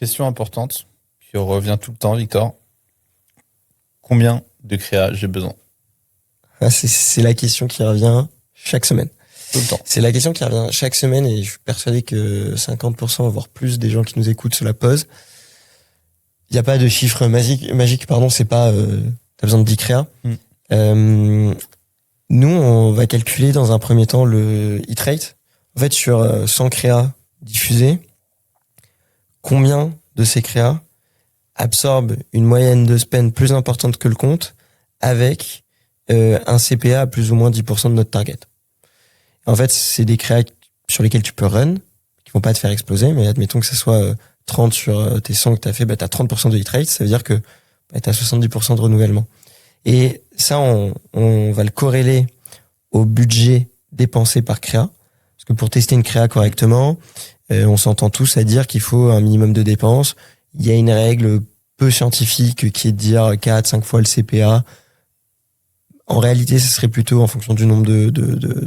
Question importante qui revient tout le temps, Victor. Combien de créa j'ai besoin? C'est la question qui revient chaque semaine. Tout le temps. C'est la question qui revient chaque semaine et je suis persuadé que 50%, voire plus des gens qui nous écoutent se la posent. Il n'y a pas de chiffre magique, pardon, c'est pas t'as besoin de 10 créas. Nous, on va calculer dans un premier temps le hit rate. En fait, sur 100 créas diffusées, combien de ces créas absorbent une moyenne de spend plus importante que le compte avec un CPA à plus ou moins 10% de notre target. En fait, c'est des créas sur lesquels tu peux run, qui vont pas te faire exploser, mais admettons que ce soit 30 sur tes 100 que tu as fait, t'as 30% de hit rate, ça veut dire que t'as 70% de renouvellement. Et ça, on va le corréler au budget dépensé par créa, parce que pour tester une créa correctement, on s'entend tous à dire qu'il faut un minimum de dépenses. Il y a une règle peu scientifique qui est de dire 4-5 fois le CPA. En réalité, ce serait plutôt en fonction du nombre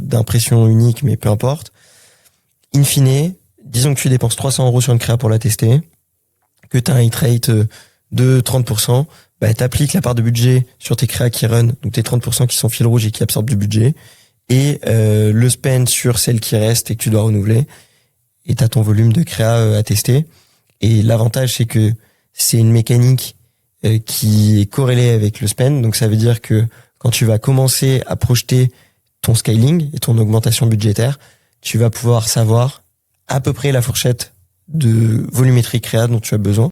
d'impressions uniques, mais peu importe. In fine, disons que tu dépenses 300 € sur une créa pour la tester, que tu as un hit rate de 30%, t'appliques la part de budget sur tes créas qui run, donc tes 30% qui sont fil rouge et qui absorbent du budget, et le spend sur celles qui restent et que tu dois renouveler, et t'as ton volume de créa à tester. Et l'avantage, c'est que c'est une mécanique qui est corrélée avec le spend, donc ça veut dire que quand tu vas commencer à projeter ton scaling et ton augmentation budgétaire, tu vas pouvoir savoir à peu près la fourchette de volumétrie créa dont tu as besoin.